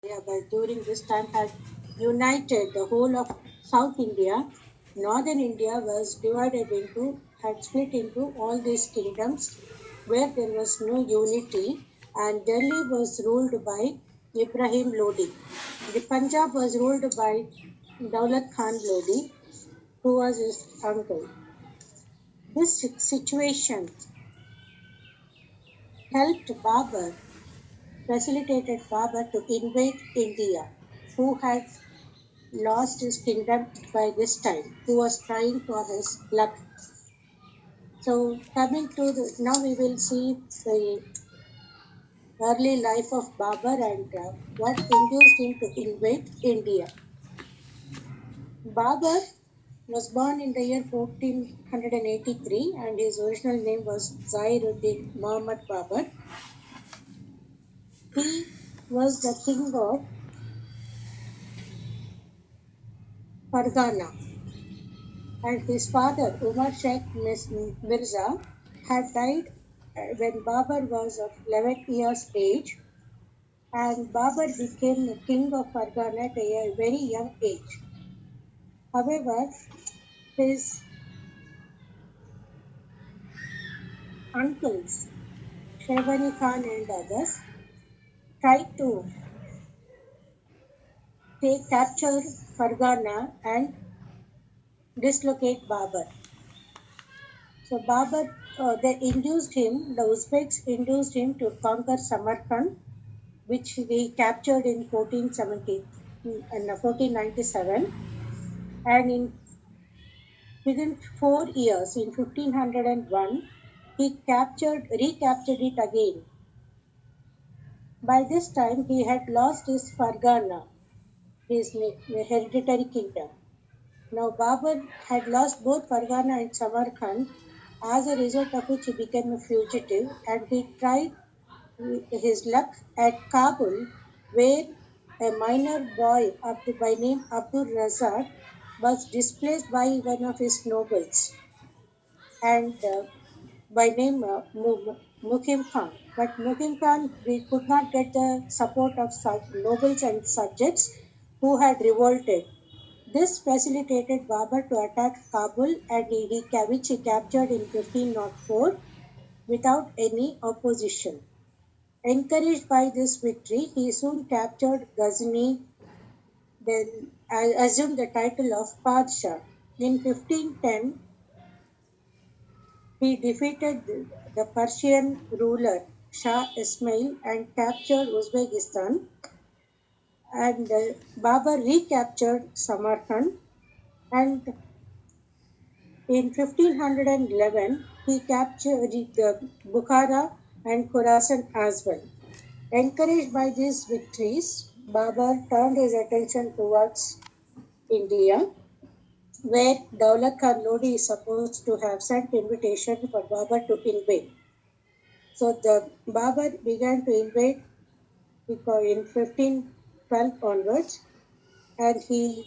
But during this time had united the whole of South India. Northern India was divided into, had split into all these kingdoms where there was no unity, and Delhi was ruled by Ibrahim Lodi. The Punjab was ruled by Daulat Khan Lodi, who was his uncle. This situation helped Babur, facilitated Babur to invade India, who had lost his kingdom by this time, who was trying for his luck. So, coming to now, we will see the early life of Babur and what induced him to invade India. Babur was born in the year 1483 and his original name was Zairuddin Muhammad Babur. He was the king of Fargana, and his father, Umar Sheikh Mirza, had died when Babur was of 11 years age, and Babur became the king of Fargana at a very young age. However, his uncles, Shevani Khan and others, tried to take capture Fargana and dislocate Babur. So they induced him, the Uzbeks induced him to conquer Samarkand, which they captured in 1497, and within 4 years, in 1501, he recaptured it again. By this time, he had lost his Fargana, his hereditary kingdom. Now, Babur had lost both Fargana and Samarkand, as a result of which he became a fugitive, and he tried his luck at Kabul, where a minor boy by name Abdul Razak was displaced by one of his nobles and by name Mukim Khan. But Mukim Khan could not get the support of nobles and subjects who had revolted. This facilitated Babur to attack Kabul and which he captured in 1504 without any opposition. Encouraged by this victory, he soon captured Ghazni, then assumed the title of Padshah. In 1510, he defeated the Persian ruler Shah Ismail and captured Uzbekistan, and Babur recaptured Samarkand, and in 1511 he captured Bukhara and Khorasan as well. Encouraged by these victories, Babur turned his attention towards India, where Daulat Khan Lodi is supposed to have sent invitation for Babur to invade. So the Babur began to invade in 1512 onwards, and he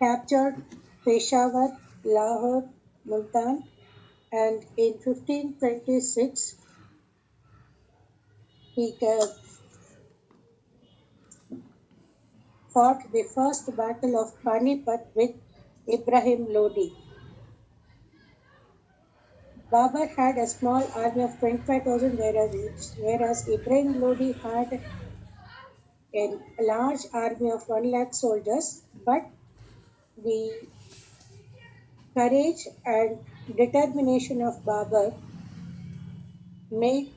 captured Peshawar, Lahore, Multan, and in 1526 he fought the first battle of Panipat with Ibrahim Lodi. Babur had a small army of 25,000, whereas Ibrahim Lodi had a large army of 1 lakh soldiers, but the courage and determination of Babur made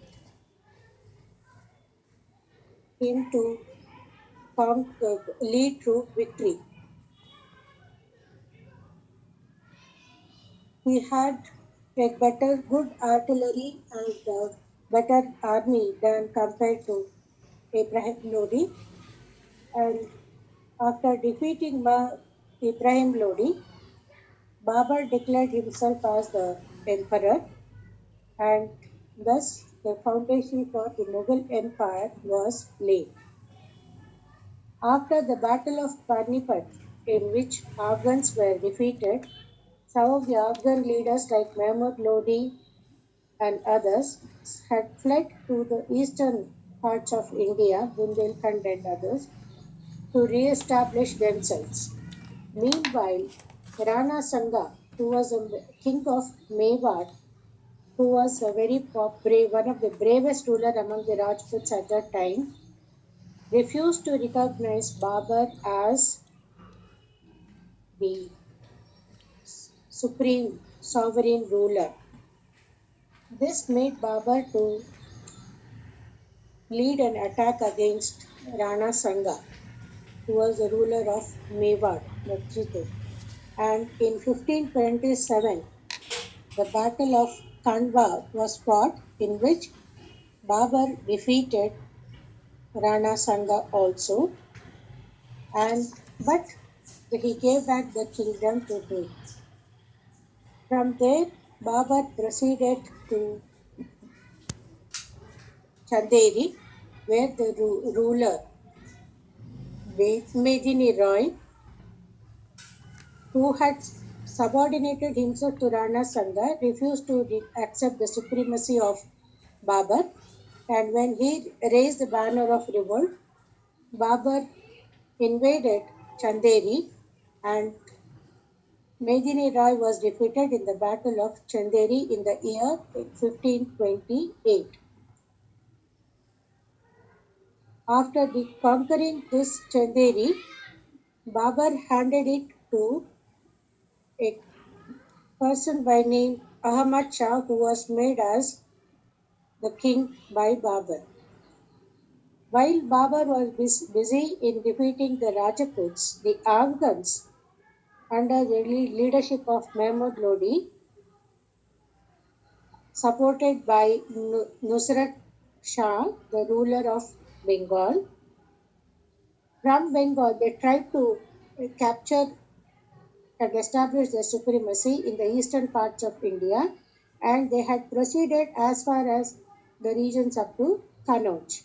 him to lead to victory. He had a good artillery and better army than compared to Ibrahim Lodi. And after defeating Ibrahim Lodi, Babur declared himself as the emperor, and thus the foundation for the Mughal Empire was laid. After the Battle of Panipat, in which Afghans were defeated, some of the Afghan leaders like Mahmud Lodi and others had fled to the eastern parts of India, Bundelkhand and others, to re-establish themselves. Meanwhile, Rana Sanga, who was a king of Mewar, who was a very brave, one of the bravest ruler among the Rajputs at that time, refused to recognize Babur as the supreme sovereign ruler. This made Babur to lead an attack against Rana Sanga, who was the ruler of Mewar, Matsito. And in 1527, the Battle of Kandwa was fought, in which Babur defeated Rana Sanga also, and but he gave back the kingdom to him. From there, Babur proceeded to Chanderi, where the ruler Medini Roy, who had subordinated himself to Rana Sanga, refused to accept the supremacy of Babur, and when he raised the banner of revolt, Babur invaded Chanderi, and Medini Roy was defeated in the Battle of Chanderi in the year 1528. After conquering this Chanderi, Babur handed it to a person by name Ahmad Shah, who was made as the king by Babur. While Babur was busy in defeating the Rajputs, the Afghans, under the leadership of Mahmud Lodi, supported by Nusrat Shah, the ruler of Bengal. From Bengal, they tried to capture and establish their supremacy in the eastern parts of India, and they had proceeded as far as the regions up to Kannauj.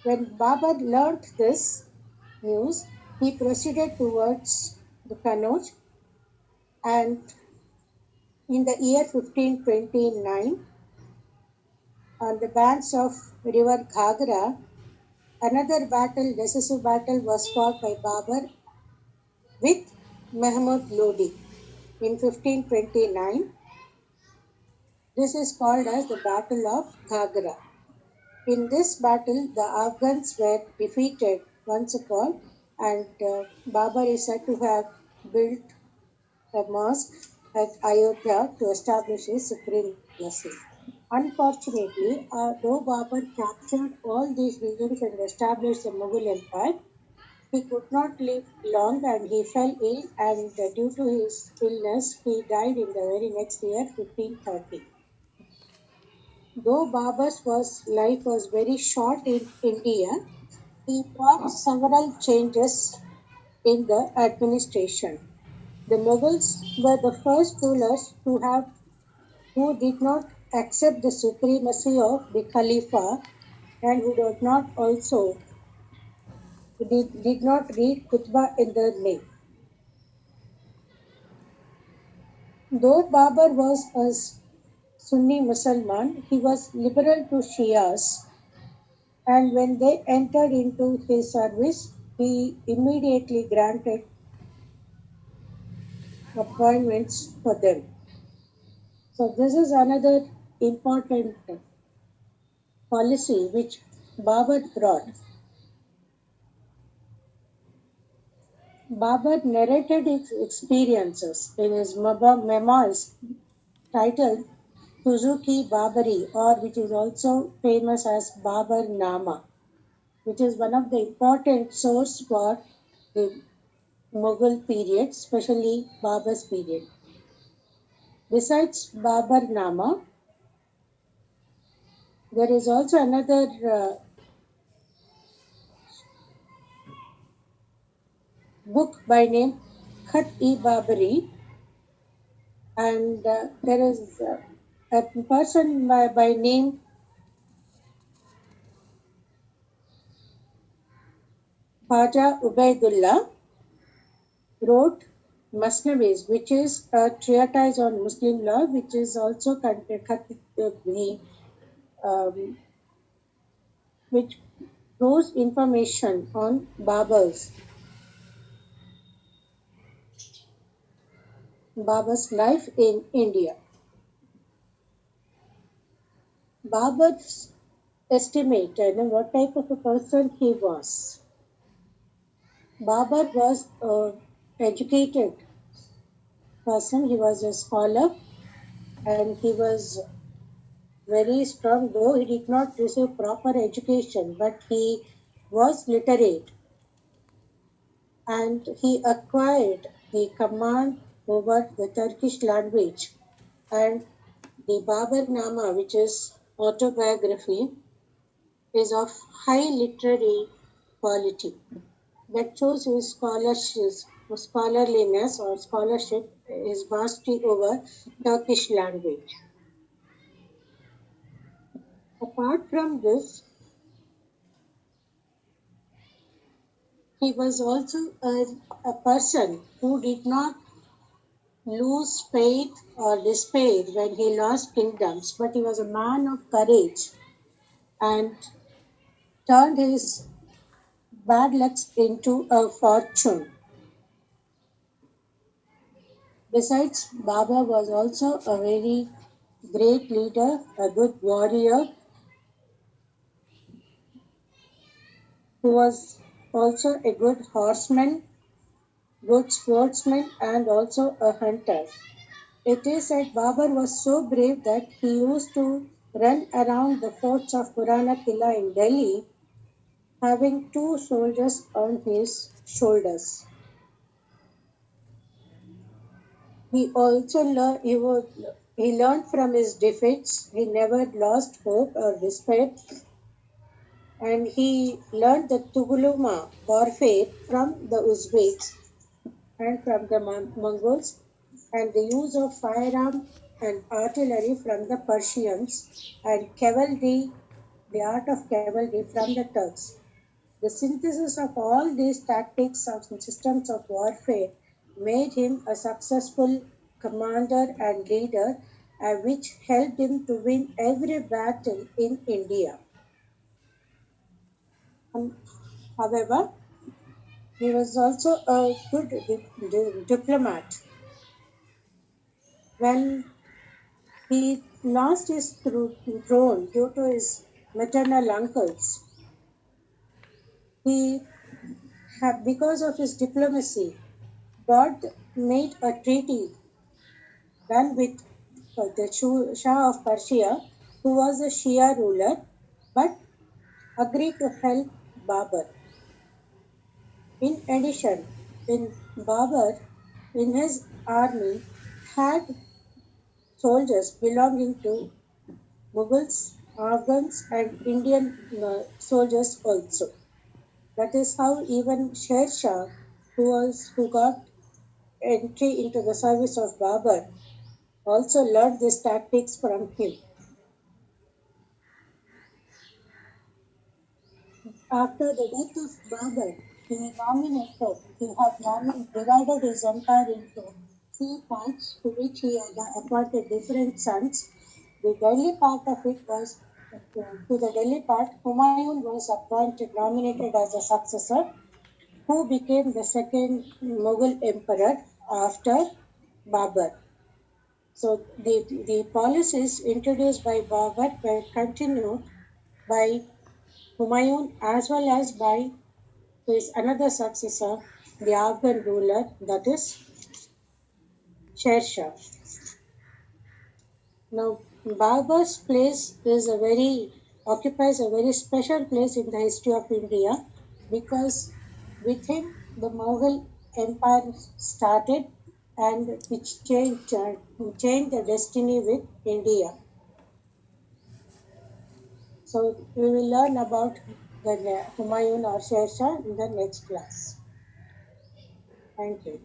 When Babur learnt this news, he proceeded towards the Kannauj, and in the year 1529, on the banks of river Ghagra, another battle, decisive battle, was fought by Babur with Mahmud Lodi in 1529. This is called as the Battle of Ghagra. In this battle, the Afghans were defeated once upon, and Babur is said to have built a mosque at Ayodhya to establish his supremacy. Unfortunately, though Babur captured all these regions and established the Mughal Empire, he could not live long and he fell ill, and due to his illness, he died in the very next year, 1530. Though Babur's life was very short in India, he brought several changes in the administration. The Mughals were the first rulers who did not accept the supremacy of the Khalifa, and who did not read khutbah in their name. Though Babur was a Sunni Muslim, he was liberal to Shias, and when they entered into his service, he immediately granted appointments for them. So, this is another important policy which Babur brought. Babur narrated his experiences in his memoirs titled Suzuki Babari, or which is also famous as Babur Nama, which is one of the important source for the Mughal period, especially Babur's period. Besides Babur Nama, there is also another book by name Khat-e-Babari, and there is a person by name Khaja Ubaidullah wrote Masnavis, which is a treatise on Muslim law, which is also um, which throws information on Babur's life in India. Babur's estimate, what type of a person he was. Babur was an educated person. He was a scholar and he was very strong, though he did not receive proper education, but he was literate and he acquired the command over the Turkish language and the Baburnama, which is autobiography, is of high literary quality. That shows his scholarliness or scholarship, his mastery over Turkish language. Apart from this, he was also a person who did not lose faith or despair when he lost kingdoms, but he was a man of courage and turned his bad luck into a fortune. Besides, Baba was also a very great leader, a good warrior, who was also a good horseman, good sportsman, and also a hunter. It is said Babur was so brave that he used to run around the forts of Purana Killa in Delhi, having two soldiers on his shoulders. He also he learned from his defeats. He never lost hope or despair, and he learned the Tuguluma warfare from the Uzbeks and from the Mongols, and the use of firearm and artillery from the Persians, and cavalry, the art of cavalry from the Turks. The synthesis of all these tactics and systems of warfare made him a successful commander and leader, which helped him to win every battle in India. Um, However, he was also a good diplomat. When he lost his throne due to his maternal uncles, he because of his diplomacy, God made a treaty done with the Shah of Persia, who was a Shia ruler, but agreed to help Babur. In addition, in Babur, in his army, had soldiers belonging to Mughals, Afghans, and Indian soldiers also. That is how even Sher Shah, who got entry into the service of Babur, also learned these tactics from him. After the death of Babur, he had divided his empire into three parts to which he had appointed different sons. The Delhi part of it was to the Delhi part, Humayun was nominated as a successor, who became the second Mughal emperor after Babur. So the policies introduced by Babur were continued by Humayun as well as by his another successor, the Afghan ruler, that is Sher Shah. Now, Babur's place occupies a very special place in the history of India because with him the Mughal Empire started and which changed the destiny with India. So we will learn about the Humayun or Sher Shah in the next class. Thank you.